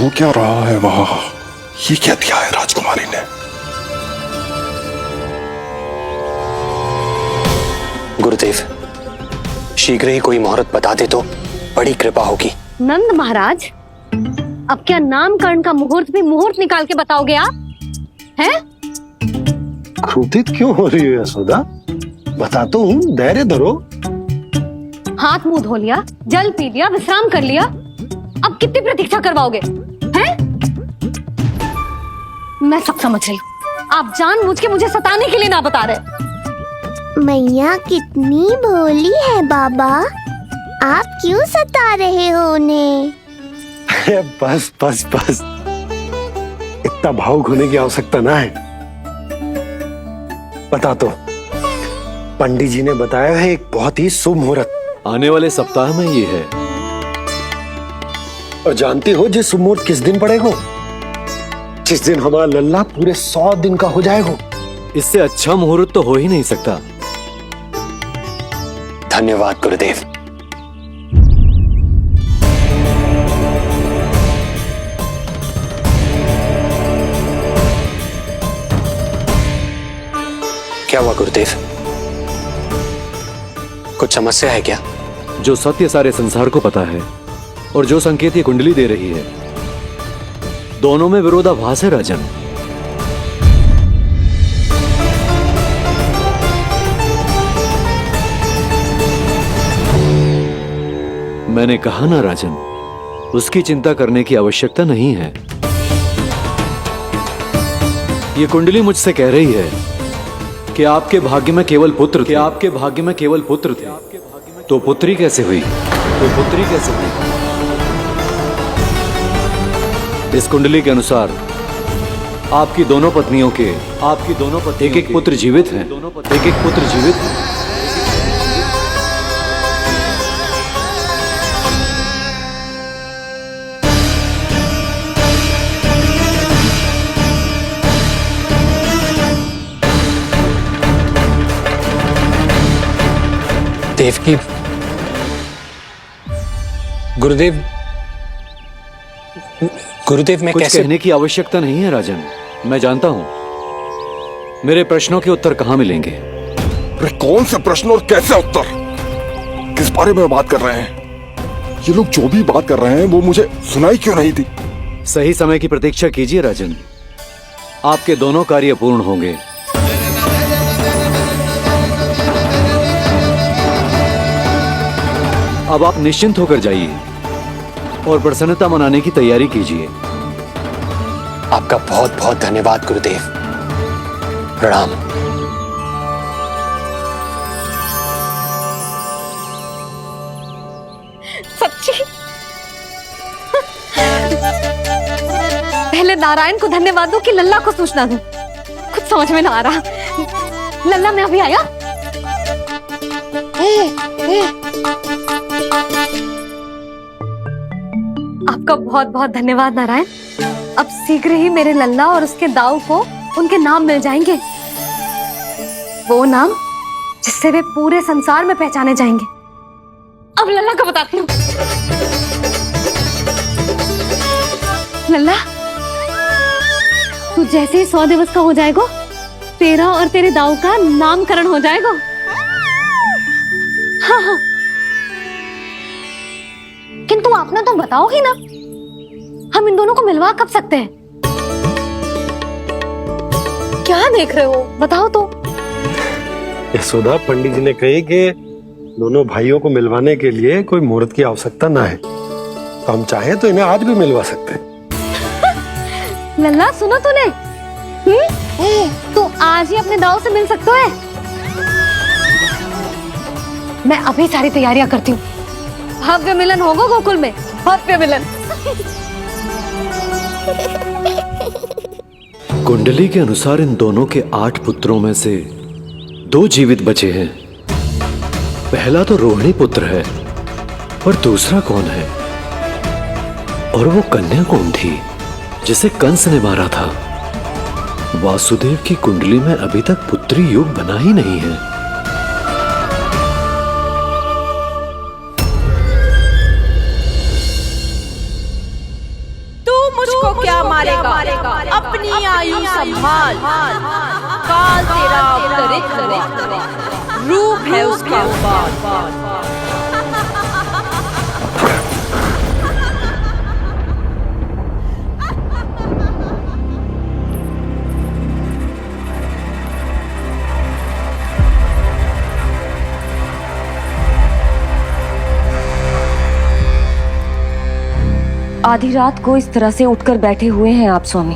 हो क्या रहा है वहां? ये क्या दिया है राजकुमारी ने? गुरुदेव, शीघ्र ही कोई मुहूर्त बता दे तो बड़ी कृपा होगी। नंद महाराज, अब क्या नामकरण का मुहूर्त भी मुहूर्त निकाल के बताओगे आप? हैं? क्रोधित क्यों हो रही हो यशोदा? बताता हूँ, धैर्य धरो। हाथ मुंह धो लिया, जल पी लिया, विश्राम कर लिया, अब कितनी प्रतीक्षा करवाओगे? हैं? मैं सब समझ रही हूँ, आप जानबूझ के मुझे सताने के लिए ना बता रहे। मैया कितनी भोली है बाबा, आप क्यों सता रहे हो उन्हें? बस बस बस, इतना भावुक होने की आवश्यकता ना है। बता तो, पंडित जी ने बताया है एक बहुत ही शुभ मुहूर्त आने वाले सप्ताह में ये है। और जानती हो जिस शुभ मुहूर्त किस दिन पड़ेगा? जिस दिन हमारा लल्ला पूरे 100 दिन का हो जाएगा। इससे अच्छा मुहूर्त तो हो ही नहीं सकता। धन्यवाद गुरुदेव। क्या हुआ गुरुदेव? कुछ समस्या है क्या? जो सत्य सारे संसार को पता है और जो संकेत ये कुंडली दे रही है, दोनों में विरोधाभास है राजन। मैंने कहा ना राजन, उसकी चिंता करने की आवश्यकता नहीं है। ये कुंडली मुझसे कह रही है कि आपके भाग्य में केवल पुत्र थे। आपके भाग्य में केवल पुत्र थे, तो पुत्री कैसे हुई? इस कुंडली के अनुसार आपकी दोनों पत्नियों के एक एक पुत्र जीवित हैं। देवकी, गुरुदेव मैं कुछ कैसे? कहने की आवश्यकता नहीं है राजन, मैं जानता हूं मेरे प्रश्नों के उत्तर कहां मिलेंगे। अरे कौन से प्रश्न और कैसे उत्तर? किस बारे में बात कर रहे हैं? ये लोग जो भी बात कर रहे हैं वो मुझे सुनाई क्यों नहीं थी? सही समय की प्रतीक्षा कीजिए राजन, आपके दोनों कार्य पूर्ण होंगे। अब आप निश्चिंत होकर जाइए और प्रसन्नता मनाने की तैयारी कीजिए। आपका बहुत बहुत धन्यवाद गुरुदेव। प्रणाम। सच्ची? पहले नारायण को धन्यवाद दूं कि लल्ला को सूचना दूं? कुछ समझ में ना आ रहा। लल्ला मैं अभी आया। आपका बहुत बहुत धन्यवाद नारायण। अब शीघ्र ही मेरे लल्ला और उसके दाऊ को उनके नाम मिल जाएंगे, वो नाम जिससे वे पूरे संसार में पहचाने जाएंगे। अब लल्ला को बताती हूँ। लल्ला, तू जैसे ही 100 दिवस का हो जाएगा, तेरा और तेरे दाऊ का नामकरण हो जाएगा। हाँ हाँ, किंतु आपने तो बताओगी ना, हम इन दोनों को मिलवा कब सकते हैं? क्या देख रहे हो, बताओ तो। यशोदा, पंडित जी ने कही कि दोनों भाइयों को मिलवाने के लिए कोई मुहूर्त की आवश्यकता ना है, तो हम चाहें तो इन्हें आज भी मिलवा सकते हैं। लल्ला सुनो तूने, तू आज ही अपने दाऊ से मिल सकता है। मैं अभी सारी तैयारियां करती हूँ। भव्य मिलन होगा गोकुल में, भव्य मिलन। कुंडली के अनुसार इन दोनों के 8 पुत्रों में से 2 जीवित बचे हैं। पहला तो रोहिणी पुत्र है, और दूसरा कौन है? और वो कन्या कौन थी जिसे कंस ने मारा था? वासुदेव की कुंडली में अभी तक पुत्री योग बना ही नहीं है। तू हाल काल तेरा अवतरित रूप है उसका उपाल। आधी रात को इस तरह से उठकर बैठे हुए हैं आप स्वामी।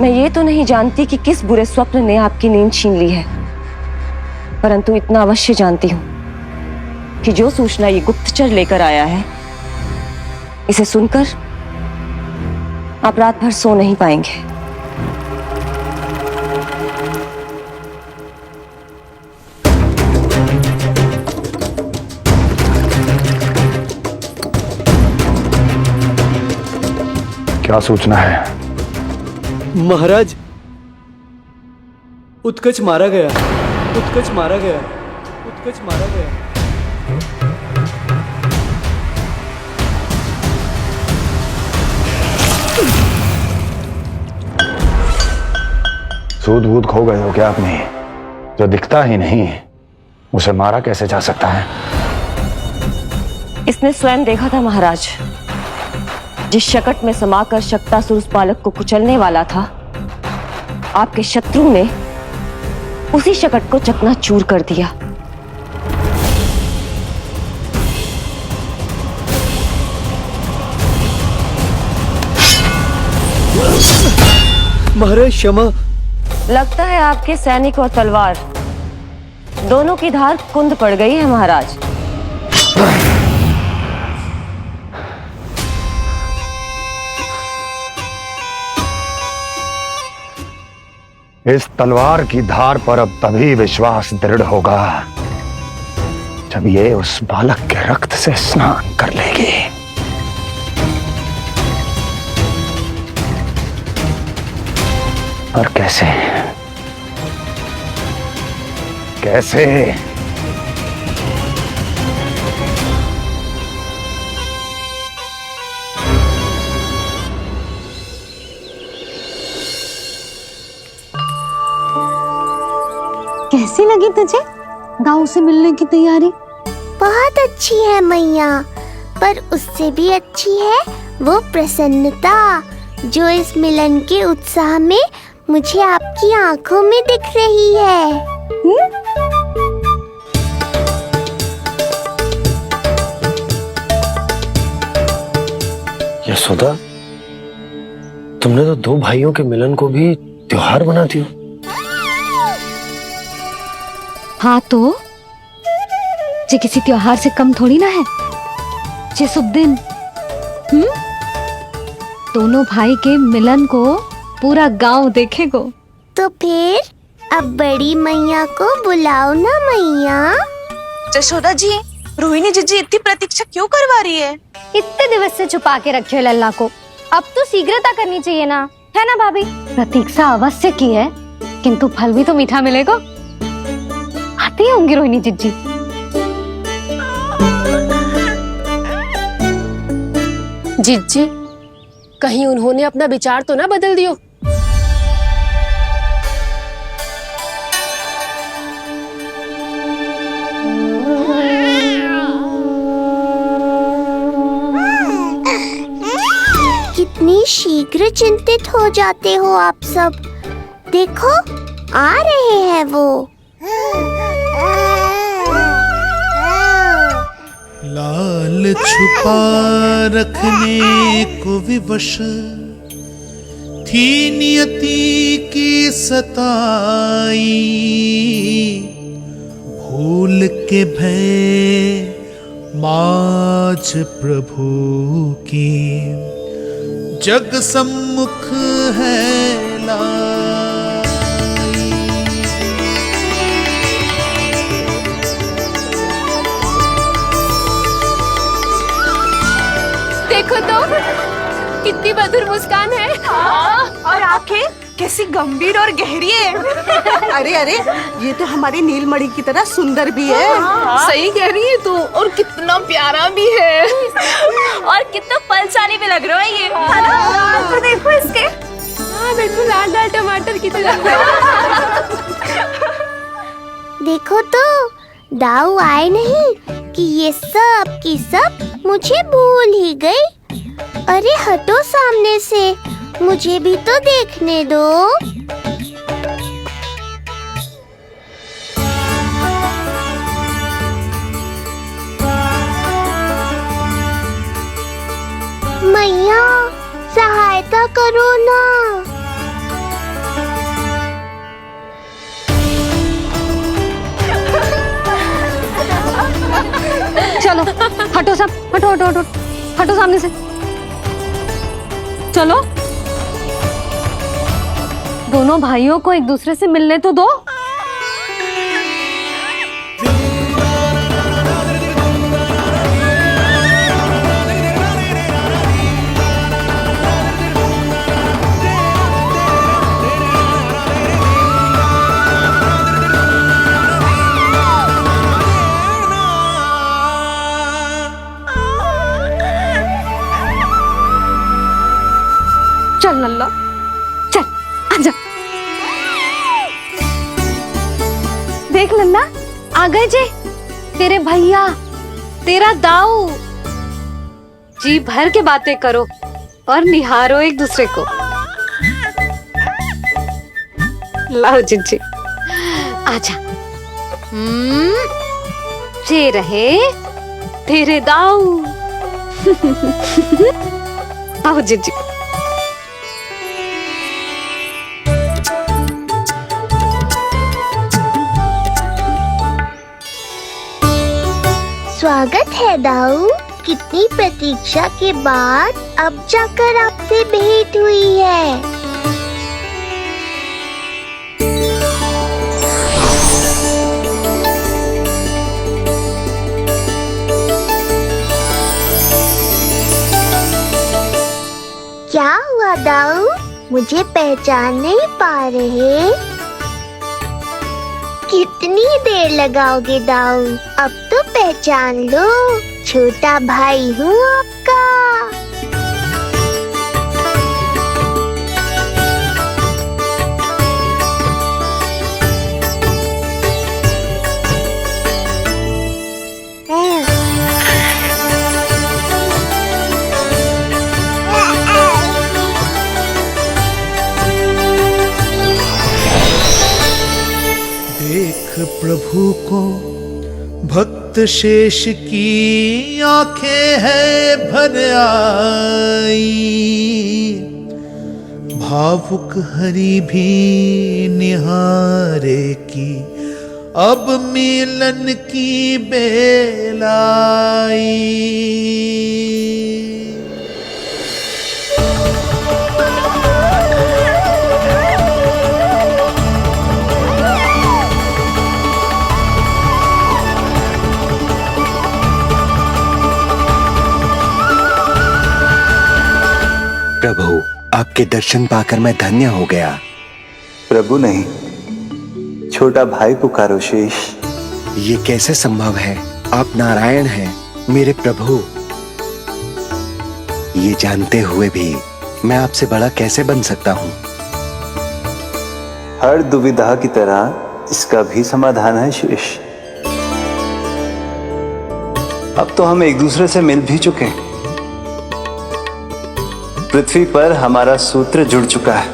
मैं ये तो नहीं जानती कि किस बुरे स्वप्न ने आपकी नींद छीन ली है, परंतु इतना अवश्य जानती हूं कि जो सूचना ये गुप्तचर लेकर आया है, इसे सुनकर आप रात भर सो नहीं पाएंगे। क्या सूचना है? महाराज, उत्कच मारा गया, उत्कच मारा गया, उत्कच मारा गया। सूद वूद खो गए हो क्या अपनी? जो दिखता ही नहीं उसे मारा कैसे जा सकता है? इसने स्वयं देखा था महाराज। जिस शकट में समाकर शक्तासुर उस बालक को कुचलने वाला था, आपके शत्रु ने उसी शकट को चकनाचूर कर दिया। महाराज क्षमा। लगता है आपके सैनिक और तलवार दोनों की धार कुंद पड़ गई है महाराज। इस तलवार की धार पर अब तभी विश्वास दृढ़ होगा जब ये उस बालक के रक्त से स्नान कर लेगी। और कैसे कैसे? कैसी लगी तुझे दाऊ से मिलने की तैयारी? बहुत अच्छी है मैया, पर उससे भी अच्छी है वो प्रसन्नता जो इस मिलन के उत्साह में मुझे आपकी आंखों में दिख रही है। यशोदा, तुमने तो दो भाइयों के मिलन को भी त्योहार बना दिया। हाँ तो ये किसी त्योहार से कम थोड़ी ना है। ये शुभ दिन दोनों भाई के मिलन को पूरा गांव देखेगो। तो फिर अब बड़ी मैया को बुलाओ ना मैया। यशोदा जी, रोहिणी जीजी इतनी प्रतीक्षा क्यों करवा रही है? इतने दिवस से छुपा के रखे लल्ला को, अब तो शीघ्रता करनी चाहिए ना, है ना भाभी? प्रतीक्षा अवश्य की है, किंतु फल भी तो मीठा मिलेगा। आती होंगी रोहिणी जीजी। जीजी, कहीं उन्होंने अपना विचार तो ना बदल दियो? कितनी शीघ्र चिंतित हो जाते हो आप सब। देखो आ रहे हैं वो। लाल छुपा रखने को विवश थी नियति की सताई, भूल के भय माज प्रभु की जग सम्मुख है देखो तो कितनी मधुर मुस्कान है। और आंखें कैसी गंभीर और गहरी है। अरे अरे, ये तो हमारी नीलमणि की तरह सुंदर भी है। सही कह रही है तू, और कितना प्यारा भी है। और कितना पलसानी भी लग रहा है ये। तो देखो इसके हाँ बिल्कुल लाल लाल टमाटर की तरह। देखो तो दाऊ आए नहीं कि ये सब की सब मुझे भूल ही गई। अरे हटो सामने से, मुझे भी तो देखने दो। मैया सहायता करो ना। चलो हटो सब, हटो हटो हटो, हटो सामने से। चलो दोनों भाइयों को एक दूसरे से मिलने तो दो। चल लल्ला, चल आजा। देख लल्ला, आ गए जे तेरे भैया, तेरा दाऊ। जी भर के बातें करो और निहारो एक दूसरे को। लाओ जिज्जी, आजा। ये रहे तेरे दाऊ। आओ जिज्जी। स्वागत है दाऊ। कितनी प्रतीक्षा के बाद अब जाकर आपसे भेंट हुई है। क्या हुआ दाऊ, मुझे पहचान नहीं पा रहे? कितनी देर लगाओगे दाऊ? अब तो पहचान लो, छोटा भाई हूँ आपका। देख प्रभु को भक्त शेष की आंखें है भर आई, भावुक हरि भी निहारे की अब मिलन की बेल आई। प्रभु, आपके दर्शन पाकर मैं धन्य हो गया। प्रभु नहीं, छोटा भाई पुकारो शेष। ये कैसे संभव है? आप नारायण हैं, मेरे प्रभु। ये जानते हुए भी मैं आपसे बड़ा कैसे बन सकता हूँ? हर दुविधा की तरह इसका भी समाधान है शेष। अब तो हम एक दूसरे से मिल भी चुके हैं। पृथ्वी पर हमारा सूत्र जुड़ चुका है,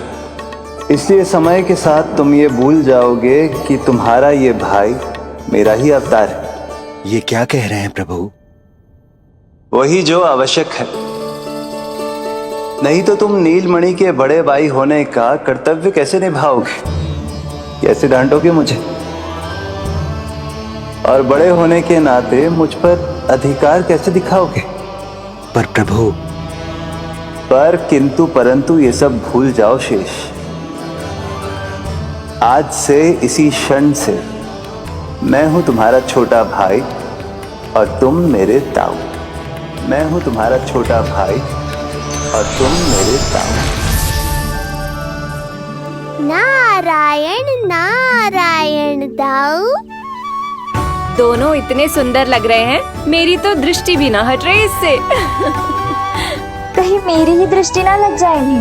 इसलिए समय के साथ तुम ये भूल जाओगे कि तुम्हारा ये भाई मेरा ही अवतार है। ये क्या कह रहे हैं प्रभु? वही जो आवश्यक है, नहीं तो तुम नीलमणि के बड़े भाई होने का कर्तव्य कैसे निभाओगे? कैसे डांटोगे मुझे? और बड़े होने के नाते मुझ पर अधिकार कैसे दिखाओगे? पर प्रभु, पर किंतु परंतु ये सब भूल जाओ शेष। आज से इसी क्षण से मैं हूं तुम्हारा छोटा भाई और तुम मेरे ताऊ। मैं हूं तुम्हारा छोटा भाई और तुम मेरे ताऊ। नारायण नारायण दाऊ। दोनों इतने सुंदर लग रहे हैं, मेरी तो दृष्टि भी ना हट रही इससे। कहीं मेरी ही दृष्टि ना लग जाएगी।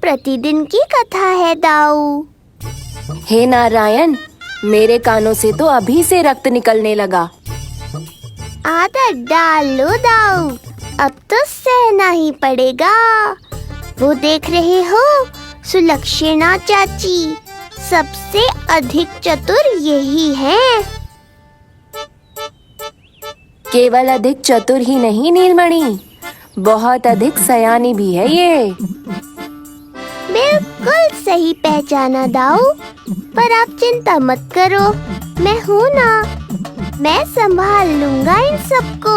प्रतिदिन की कथा है दाऊ। हे नारायण, मेरे कानों से तो अभी से रक्त निकलने लगा। आदत डाल लो दाऊ, अब तो सहना ही पड़ेगा। वो देख रहे हो, सुलक्षणा चाची सबसे अधिक चतुर यही हैं। केवल अधिक चतुर ही नहीं नीलमणि, बहुत अधिक सयानी भी है ये। बिल्कुल सही पहचाना दाऊ, पर आप चिंता मत करो, मैं हूँ ना, मैं संभाल लूंगा इन सबको।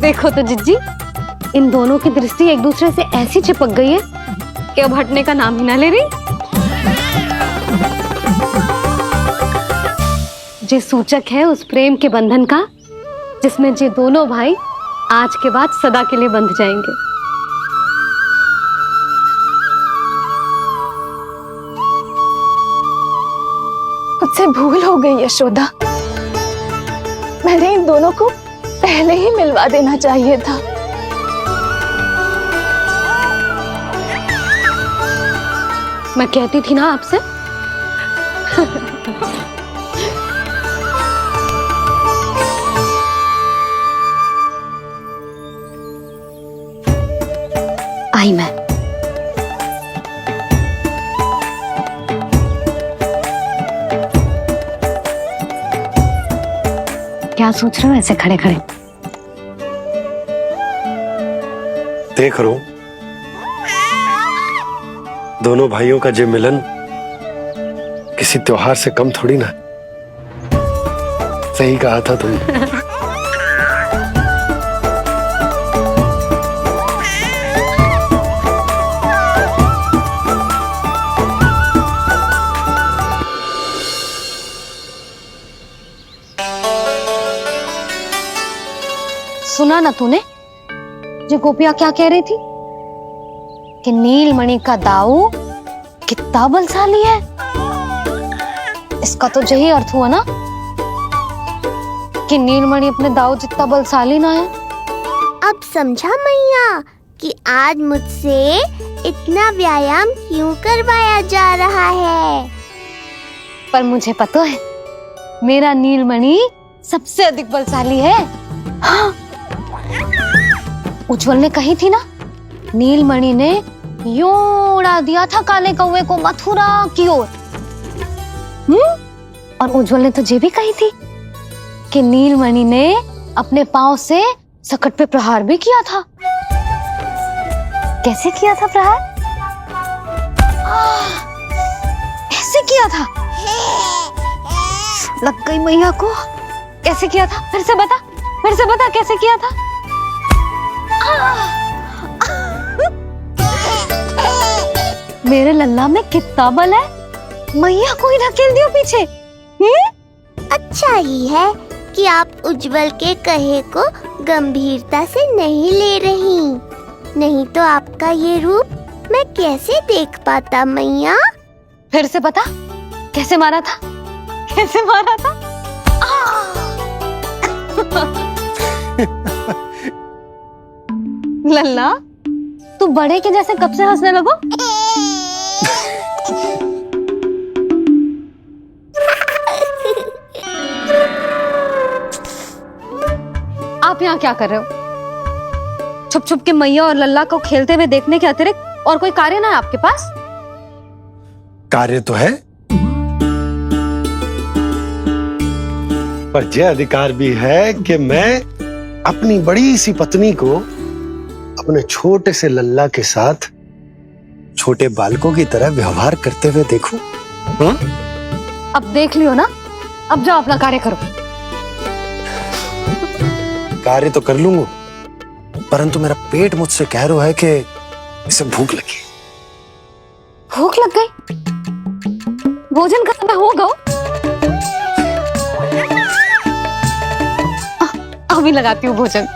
देखो तो जिज्जी, इन दोनों की दृष्टि एक दूसरे से ऐसी चिपक गई है कि अब हटने का नाम ही ना ले रही। ये सूचक है उस प्रेम के बंधन का जिसमें ये दोनों भाई आज के बाद सदा के लिए बंध जाएंगे। मुझसे भूल हो गई यशोदा, मैंने इन दोनों को पहले ही मिलवा देना चाहिए था। मैं कहती थी ना आपसे। आई मैं। क्या सोच रहे हो ऐसे खड़े खड़े? देख रहा हूं दोनों भाइयों का ये मिलन किसी त्योहार से कम थोड़ी ना। सही कहा था तुमने। सुना ना तूने जो गोपिया क्या कह रही थी कि नीलमणि का दाऊ कितना बलशाली है। इसका तो यही अर्थ हुआ ना कि नीलमणि अपने दाऊ जितना बलशाली ना है। अब समझा मैया कि आज मुझसे इतना व्यायाम क्यों करवाया जा रहा है। पर मुझे पता है मेरा नीलमणि सबसे अधिक बलशाली है। हाँ। उज्जवल ने कही थी ना, नीलमणि ने यूं उड़ा दिया था काले कौवे को मथुरा की ओर। और उज्जवल ने तो ये भी कही थी कि नीलमणि ने अपने पांव से सकट पे प्रहार भी किया था। कैसे किया था प्रहार? ऐसे किया था। लग गई मैया को। कैसे किया था? फिर से बता कैसे किया था? मेरे लल्ला में कितना बल है, मैया को ही धकेल दियो पीछे। अच्छा ही है कि आप उज्जवल के कहे को गंभीरता से नहीं ले रही, नहीं तो आपका ये रूप मैं कैसे देख पाता मैया। फिर से बता कैसे मारा था? कैसे मारा था? लल्ला तू बड़े के जैसे कब से हंसने लगो? आप यहाँ क्या कर रहे हो? छुप छुप के मैया और लल्ला को खेलते हुए देखने के अतिरिक्त और कोई कार्य ना है आपके पास? कार्य तो है, पर यह अधिकार भी है कि मैं अपनी बड़ी सी पत्नी को अपने छोटे से लल्ला के साथ छोटे बालकों की तरह व्यवहार करते हुए देखूं। अब देख लियो ना, अब जाओ अपना कार्य करो। कार्य तो कर लूंगा, परंतु मेरा पेट मुझसे कह रहा है कि इसे भूख लगी। भूख लग गई? भोजन का समय होगा। अभी लगाती हूँ भोजन।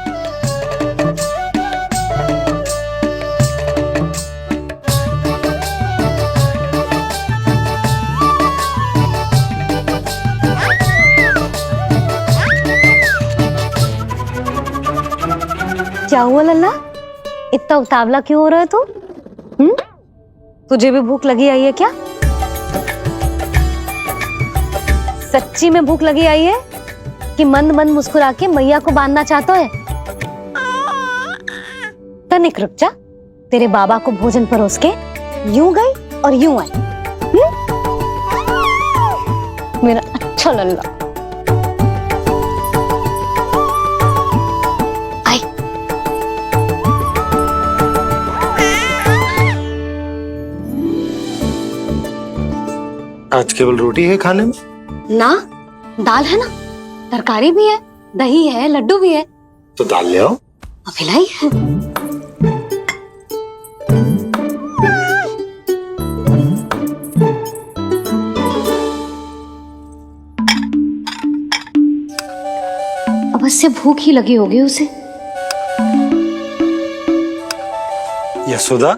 क्या हुआ लल्ला, इतना उतावला क्यों हो रहा है तू? तुझे भी भूख लगी आई है क्या? सच्ची में भूख लगी आई है कि मंद मंद मुस्कुरा के मैया को बांधना चाहता है? तनिक रुक जा, तेरे बाबा को भोजन परोस के यूं गई और यूं आई। मेरा अच्छा लल्ला। आई। आज केवल रोटी है खाने में? ना, दाल है ना, तरकारी भी है, दही है, लड्डू भी है। तो दाल ले आओ। अभी लाई है। अवश्य भूख ही लगी होगी उसे। यशोदा,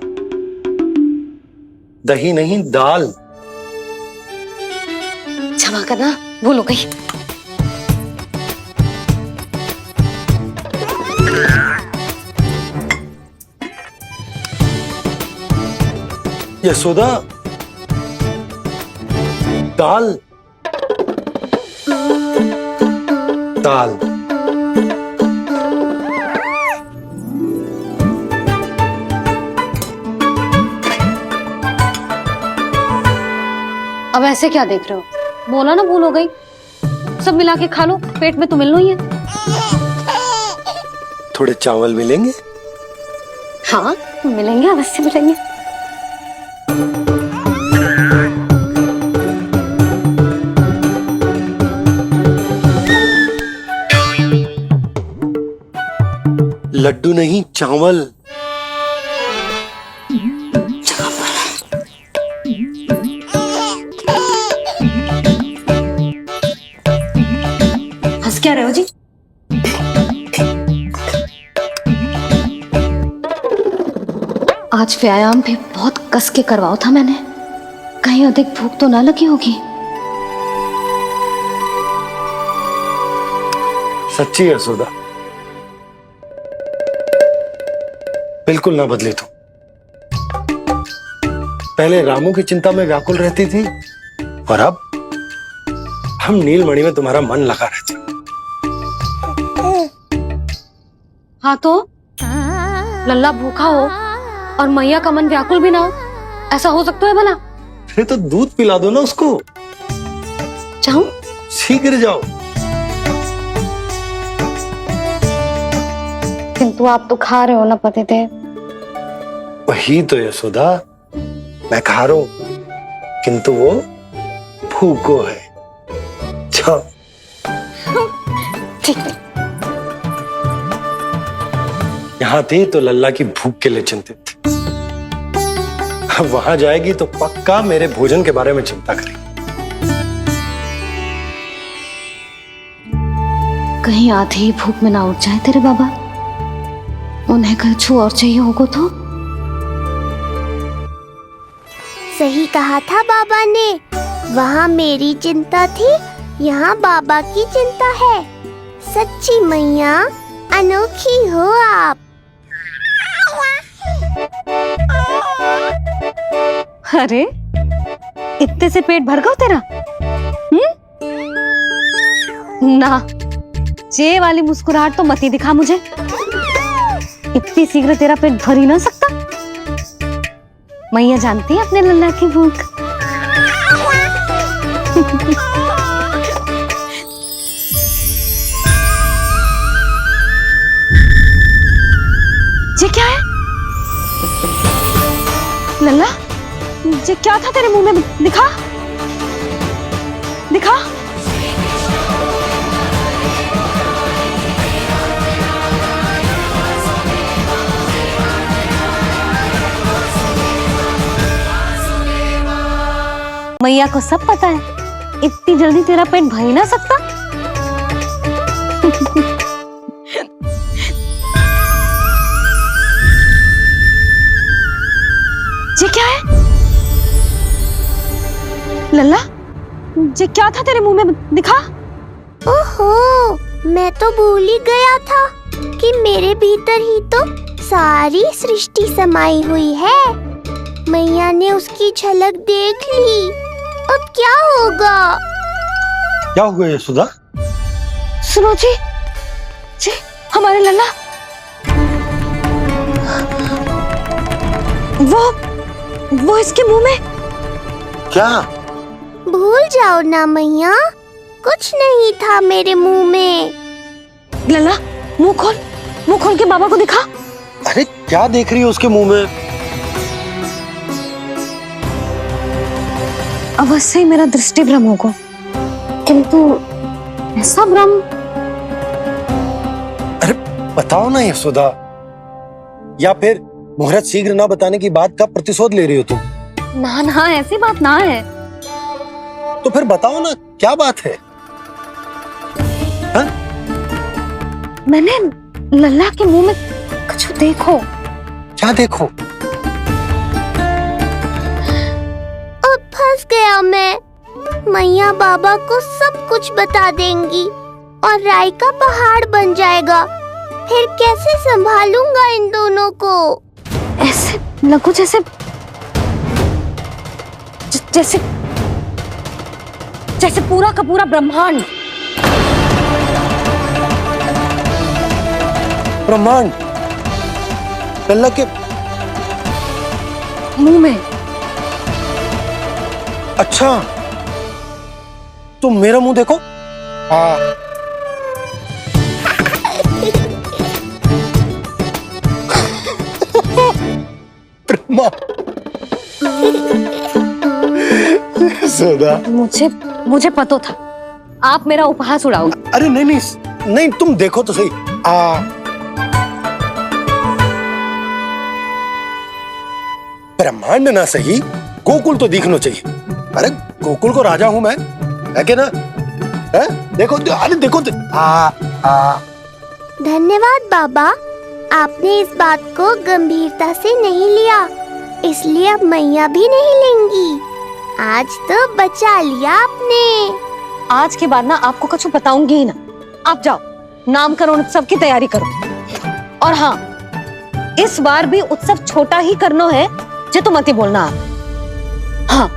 दही नहीं दाल। क्षमा करना, भूल हो गई। यशोदा, दाल दाल। अब ऐसे क्या देख रहे हो? बोला ना भूल हो गई। सब मिला के खा लो, पेट में तो मिलना ही है। थोड़े चावल मिलेंगे? हाँ मिलेंगे, अवश्य मिलेंगे। लड्डू नहीं, चावल। हंस क्या रहे हो जी? आज व्यायाम भी बहुत कस के करवाओ था मैंने, कहीं अधिक भूख तो ना लगी होगी। सच्ची यशोदा, बिल्कुल ना बदली तू। पहले रामू की चिंता में व्याकुल रहती थी और अब हम नीलमणि में तुम्हारा मन लगा रहता। हाँ तो लल्ला भूखा हो और मैया का मन व्याकुल भी ना हो, ऐसा हो सकता है भला? फिर तो दूध पिला दो ना उसको। चाहूं? शीघ्र जाओ। किंतु आप तो खा रहे हो ना पतिदेव। वही तो यशोदा, मैं खा रहा हूं, किंतु वो भूखो है। जाओ। ठीक है। यहाँ थी तो लल्ला की भूख के लिए चिंतित थी, अब वहां जाएगी तो पक्का मेरे भोजन के बारे में चिंता करेगी। कहीं आधे ही भूख में ना उठ जाए तेरे बाबा, उन्हें कुछ और चाहिए होगा तो? सही कहा था बाबा ने, वहाँ मेरी चिंता थी, यहाँ बाबा की चिंता है। सच्ची मैया, अनोखी हो आप। अरे इतने से पेट भर गया तेरा? ना, ये वाली मुस्कुराहट तो मत ही दिखा मुझे। इतनी शीघ्र तेरा पेट भर ही ना सकता। मैया जानती है अपने लल्ला की भूख। ये क्या है लल्ला? ये क्या था तेरे मुंह में? दिखा दिखा। मैया को सब पता है, इतनी जल्दी तेरा पेट भर ही ना सकता। ये क्या है लल्ला? ये क्या था तेरे मुंह में? दिखा। ओहो, मैं तो भूल ही गया था। कि मेरे भीतर ही तो सारी सृष्टि समाई हुई है। मैया ने उसकी झलक देख ली, अब क्या होगा? क्या हुआ यशोदा? सुनो जी, जी हमारे लल्ला वो इसके मुंह में। क्या? भूल जाओ ना मैया, कुछ नहीं था मेरे मुंह में। लल्ला मुंह खोल के बाबा को दिखा। अरे क्या देख रही है उसके मुंह में? अवश्य ही मेरा दृष्टि भ्रम होगा, किंतु ऐसा भ्रम। अरे बताओ ना यशोदा, या फिर मुहूर्त शीघ्र ना बताने की बात का प्रतिशोध ले रही हो तुम? ना ऐसी बात ना है। तो फिर बताओ ना क्या बात है? हा? मैंने लल्ला के मुंह में कुछ देखो। क्या देखो? अब फंस गया मैं। मैया बाबा को सब कुछ बता देंगी और राय का पहाड़ बन जाएगा। फिर कैसे संभालूंगा इन दोनों को? ऐसे लगो जैसे जैसे पूरा का पूरा ब्रह्मांड। ब्रह्मांड लल्ला के मुंह में। अच्छा, तुम मेरा मुंह देखो। यशोदा, मुझे पता था आप मेरा उपहास उड़ाओगे। अरे नहीं, तुम देखो तो सही। ब्रह्मांड ना सही, गोकुल तो दिखना चाहिए। अरे गोकुल को राजा हूं मैं, है कि ना? है? देखो, अरे देखो। धन्यवाद बाबा, आपने इस बात को गंभीरता से नहीं लिया, इसलिए अब मैया भी नहीं लेंगी। आज तो बचा लिया आपने। आज के बाद ना आपको कुछ बताऊंगी ही ना। आप जाओ, नामकरण उत्सव की तैयारी करो। और हाँ, इस बार भी उत्सव छोटा ही करना है, जो तो मत ही बोलना आप। हाँ।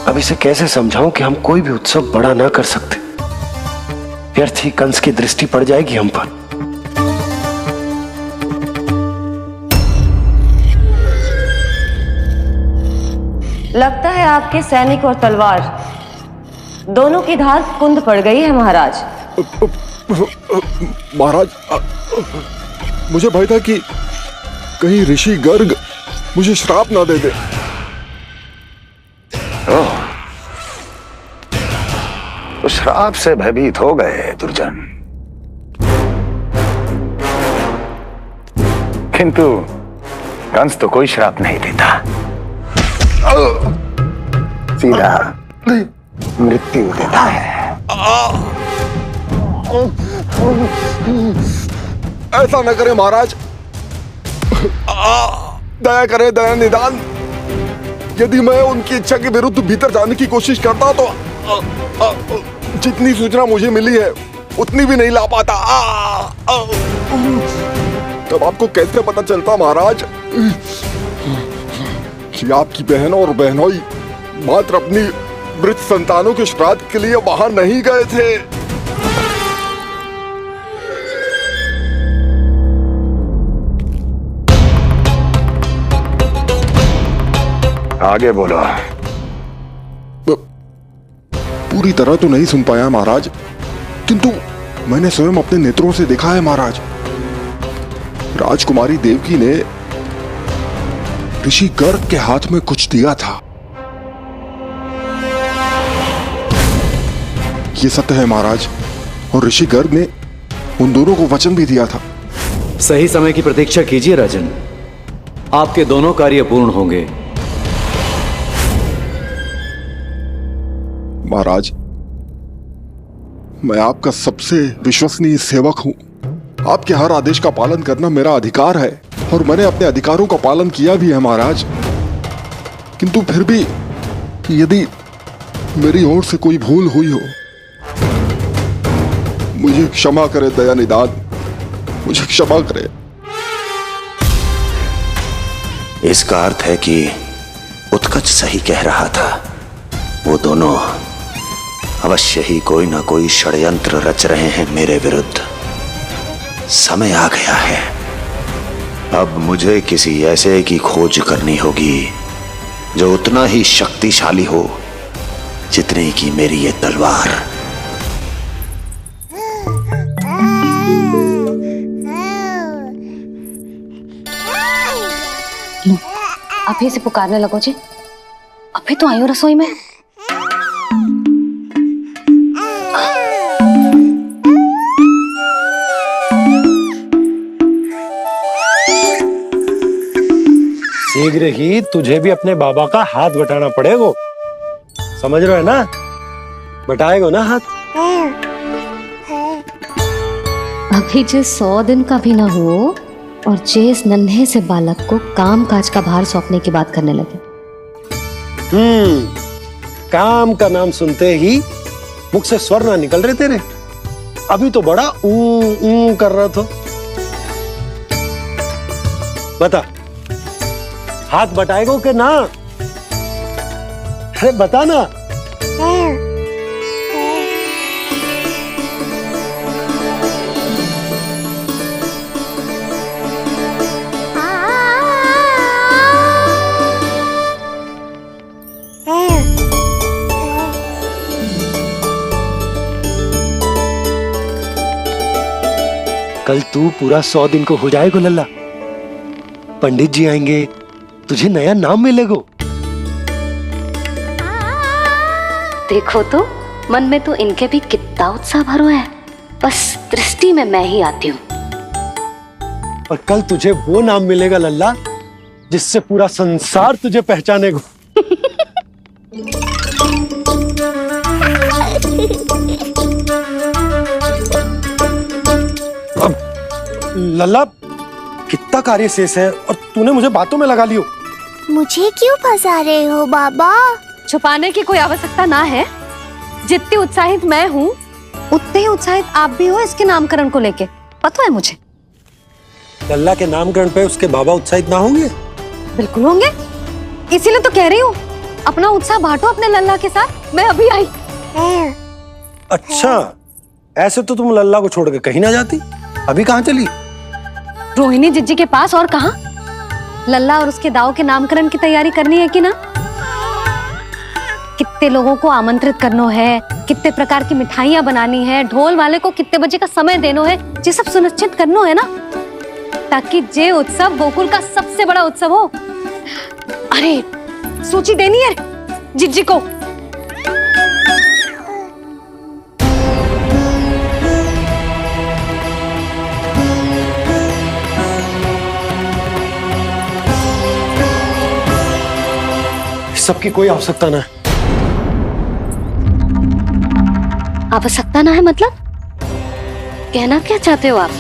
अब इसे कैसे समझाऊं कि हम कोई भी उत्सव बड़ा ना कर सकते? व्यर्थ ही कंस की दृष्टि पड़ जाएगी हम पर। लगता है आपके सैनिक और तलवार दोनों की धार कुंद पड़ गई है महाराज। महाराज, मुझे भय था कि कहीं ऋषि गर्ग मुझे श्राप ना दे दे। तो श्राप से भयभीत हो गए दुर्जन, किंतु कंस तो कोई श्राप नहीं देता, सीधा मृत्यु देता है। ऐसा न करे महाराज, दया करे, दया निदान। यदि मैं उनकी इच्छा के विरुद्ध भीतर जाने की कोशिश करता तो जितनी सूचना मुझे मिली है उतनी भी नहीं ला पाता। तब आपको कैसे पता चलता महाराज कि आपकी बहन और बहनोई मात्र अपनी मृत संतानों के श्राद्ध के लिए वहां नहीं गए थे? आगे बोलो। पूरी तरह तो नहीं सुन पाया महाराज, किंतु मैंने स्वयं अपने नेत्रों से देखा है महाराज। राजकुमारी देवकी ने ऋषि गर्ग के हाथ में कुछ दिया था। ये सत्य है महाराज, और ऋषि गर्ग ने उन दोनों को वचन भी दिया था। सही समय की प्रतीक्षा कीजिए राजन, आपके दोनों कार्य पूर्ण होंगे। महाराज, मैं आपका सबसे विश्वसनीय सेवक हूं। आपके हर आदेश का पालन करना मेरा अधिकार है, और मैंने अपने अधिकारों का पालन किया भी है महाराज। किंतु फिर भी यदि मेरी ओर से कोई भूल हुई हो, मुझे क्षमा करे दया निदान, मुझे क्षमा करे। इसका अर्थ है कि उत्कच सही कह रहा था। वो दोनों अवश्य ही कोई ना कोई षड्यंत्र रच रहे हैं मेरे विरुद्ध। समय आ गया है, अब मुझे किसी ऐसे की खोज करनी होगी जो उतना ही शक्तिशाली हो जितनी की मेरी ये तलवार। अभी से पुकारने लगो जी, अभी तो आई हो रसोई में। शीघ्र ही तुझे भी अपने बाबा का हाथ बटाना पड़ेगा, समझ रहे हो ना? बटाएगा ना हाथ? अभी जे 100 दिन का भी ना हो और जे इस नन्हे से बालक को काम काज का भार सौंपने की बात करने लगे। काम का नाम सुनते ही मुख से स्वर ना निकल रहे तेरे। अभी तो बड़ा ऊ कर रहा था। बता, हाथ बटाएगो के ना? अरे बता ना। कल तू पूरा 100 दिन को हो जाएगा लल्ला। पंडित जी आएंगे, तुझे नया नाम मिलेगा। देखो तो मन में तो इनके भी कितना उत्साह भरो है, बस दृष्टि में मैं ही आती हूँ। और कल तुझे वो नाम मिलेगा लल्ला जिससे पूरा संसार तुझे पहचानेगा। अब लल्ला, कितना कार्य शेष है और तूने मुझे बातों में लगा लियो। मुझे क्यों फंसा रहे हो बाबा? छुपाने की कोई आवश्यकता ना है। जितनी उत्साहित मैं हूँ उतने ही उत्साहित आप भी हो इसके नामकरण को लेके, पता है मुझे। लल्ला के नामकरण पे उसके बाबा उत्साहित ना होंगे? बिल्कुल होंगे, इसीलिए तो कह रही हूँ अपना उत्साह बांटो अपने लल्ला के साथ। मैं अभी आई। अच्छा, ऐसे तो तुम लल्ला को छोड़ के कहीं ना जाती। अभी कहाँ चली? रोहिणी जिज्जी के पास, और कहाँ? लल्ला और उसके दाऊ के नामकरण की तैयारी करनी है कि ना? कितने लोगों को आमंत्रित करना है, कितने प्रकार की मिठाइयां बनानी है, ढोल वाले को कितने बजे का समय देना है, ये सब सुनिश्चित करना है ना, ताकि ये उत्सव गोकुल का सबसे बड़ा उत्सव हो। अरे सूची देनी है जिज्जी को। सबकी कोई आवश्यकता ना है। आवश्यकता ना है मतलब? कहना क्या चाहते हो आप?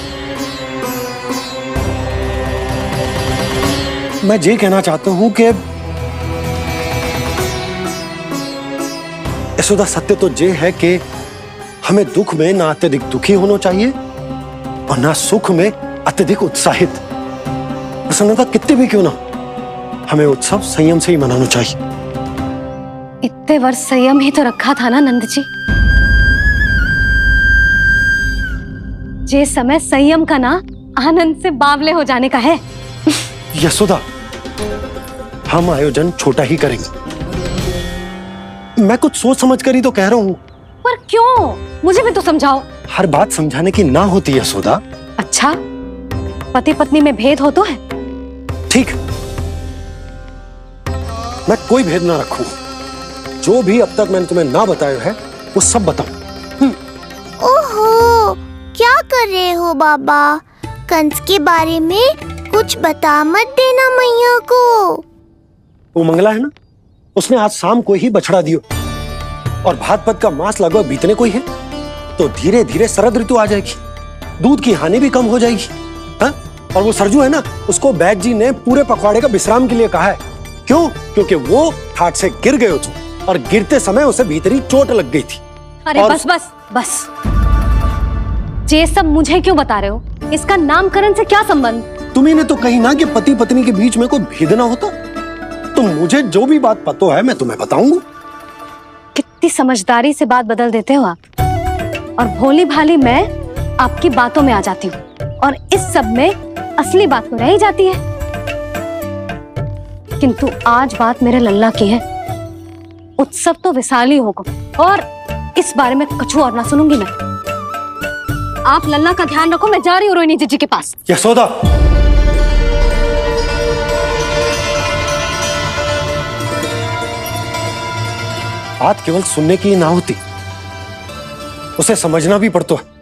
मैं ये कहना चाहता हूं कि यशोदा, सत्य तो ये है कि हमें दुख में ना अत्यधिक दुखी होना चाहिए और ना सुख में अत्यधिक उत्साहित। प्रसन्नता कितने भी क्यों ना, हमें उत्सव संयम से ही मनाना चाहिए। इतने वर्ष संयम ही तो रखा था ना नंद जी। ये समय संयम का ना आनंद से बावले हो जाने का है। यशोदा, हम आयोजन छोटा ही करेंगे। मैं कुछ सोच समझ कर ही तो कह रहा हूं। पर क्यों? मुझे भी तो समझाओ। हर बात समझाने की ना होती यशोदा। अच्छा, पति पत्नी में भेद हो तो है? ठीक, मैं कोई भेद ना रखूं। जो भी अब तक मैंने तुम्हें ना बताया है वो सब बताऊं। ओहो, क्या कर रहे हो बाबा? कंस के बारे में कुछ बता मत देना मैया को। वो मंगला है ना, उसने आज शाम को ही बछड़ा दियो और भाद्रपद का मास लगभग बीतने को ही है, तो धीरे धीरे शरद ऋतु आ जाएगी, दूध की हानि भी कम हो जाएगी। हाँ? और वो सरजू है ना, उसको बैद जी ने पूरे पखवाड़े का विश्राम के लिए कहा है। क्यों? क्योंकि वो ठाट से गिर गए थे और गिरते समय उसे भीतरी चोट लग गई थी। अरे और... बस बस बस, ये सब मुझे क्यों बता रहे हो? इसका नामकरण से क्या संबंध? तुम्ही ने तो कही ना कि पति पत्नी के बीच में कोई भेद ना होता। तो मुझे जो भी बात पता है मैं तुम्हें बताऊंगा। कितनी समझदारी से बात बदल देते हो आप, और भोली भाली मैं आपकी बातों में आ जाती हूँ और इस सब में असली बात तो रह ही जाती है। किंतु आज बात मेरे लल्ला की है। उत्सव तो विशाल ही होगा और इस बारे में कछु और ना सुनूंगी मैं। आप लल्ला का ध्यान रखो, मैं जा रही हूँ रोहिणी जीजी के पास। यशोदा, बात केवल सुनने की ना होती, उसे समझना भी पड़ता है।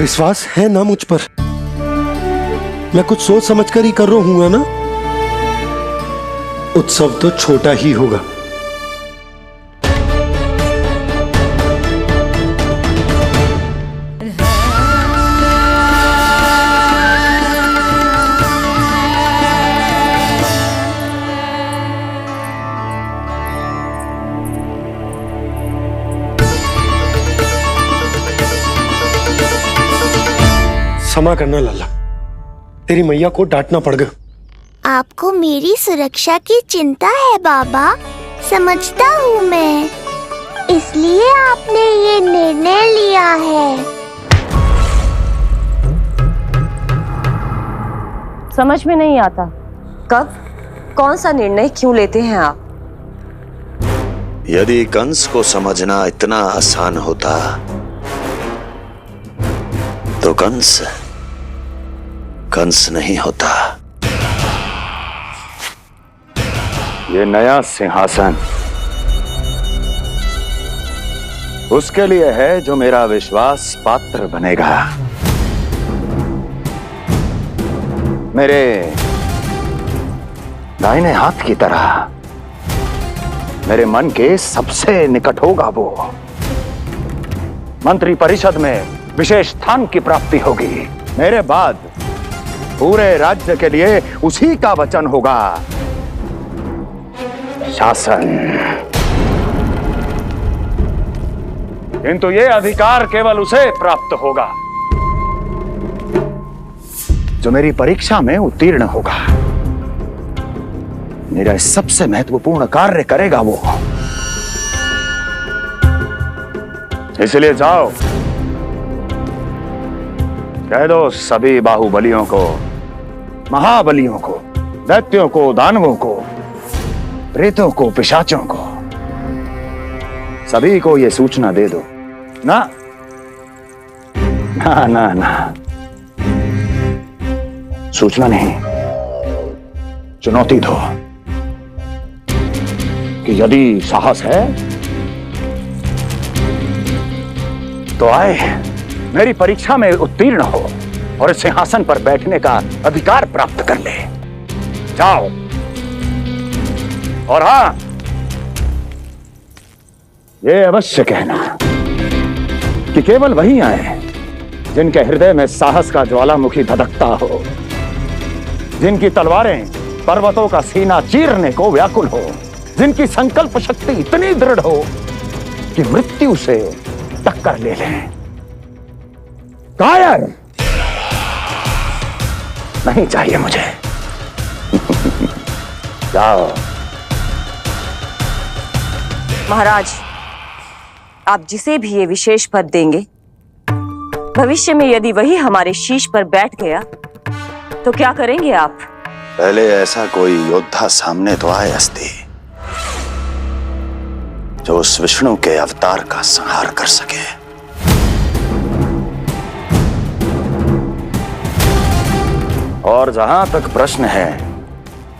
विश्वास है ना मुझ पर? मैं कुछ सोच समझ कर ही कर रहा हूँ ना। उत्सव तो छोटा ही होगा। क्षमा करना लल्ला, तेरी मैया को डांटना पड़ गया। आपको मेरी सुरक्षा की चिंता है बाबा, समझता हूँ मैं, इसलिए आपने ये निर्णय लिया है। समझ में नहीं आता, कब कौन सा निर्णय क्यों लेते हैं आप? यदि कंस को समझना इतना आसान होता तो कंस नहीं होता। ये नया सिंहासन उसके लिए है जो मेरा विश्वास पात्र बनेगा। मेरे दाहिने हाथ की तरह मेरे मन के सबसे निकट होगा वो। मंत्री परिषद में विशेष स्थान की प्राप्ति होगी। मेरे बाद पूरे राज्य के लिए उसी का वचन होगा। शासन, किंतु ये अधिकार केवल उसे प्राप्त होगा जो मेरी परीक्षा में उत्तीर्ण होगा। मेरा सबसे महत्वपूर्ण कार्य करेगा वो। इसलिए जाओ, कह दो सभी बाहुबलियों को, महाबलियों को, दैत्यों को, दानवों को, प्रेतों को, पिशाचों को, सभी को यह सूचना दे दो ना ना ना ना, सूचना नहीं, चुनौती दो कि यदि साहस है तो आए, मेरी परीक्षा में उत्तीर्ण हो और इस सिंहासन पर बैठने का अधिकार प्राप्त कर ले। जाओ। और हां, ये अवश्य कहना कि केवल वही आए जिनके हृदय में साहस का ज्वालामुखी धधकता हो, जिनकी तलवारें पर्वतों का सीना चीरने को व्याकुल हो, जिनकी संकल्प शक्ति इतनी दृढ़ हो कि मृत्यु से टक्कर ले लें। कायर नहीं चाहिए मुझे। जाओ। महाराज, आप जिसे भी ये विशेष पद देंगे, भविष्य में यदि वही हमारे शीश पर बैठ गया तो क्या करेंगे आप? पहले ऐसा कोई योद्धा सामने तो आए अस्ति, जो उस विष्णु के अवतार का संहार कर सके। और जहां तक प्रश्न है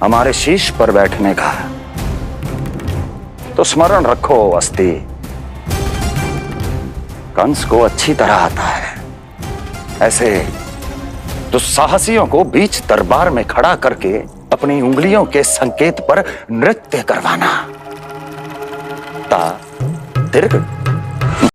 हमारे शीश पर बैठने का, तो स्मरण रखो अस्ति, कंस को अच्छी तरह आता है ऐसे दुस्साहसियों को बीच दरबार में खड़ा करके अपनी उंगलियों के संकेत पर नृत्य करवाना। ता दीर्घ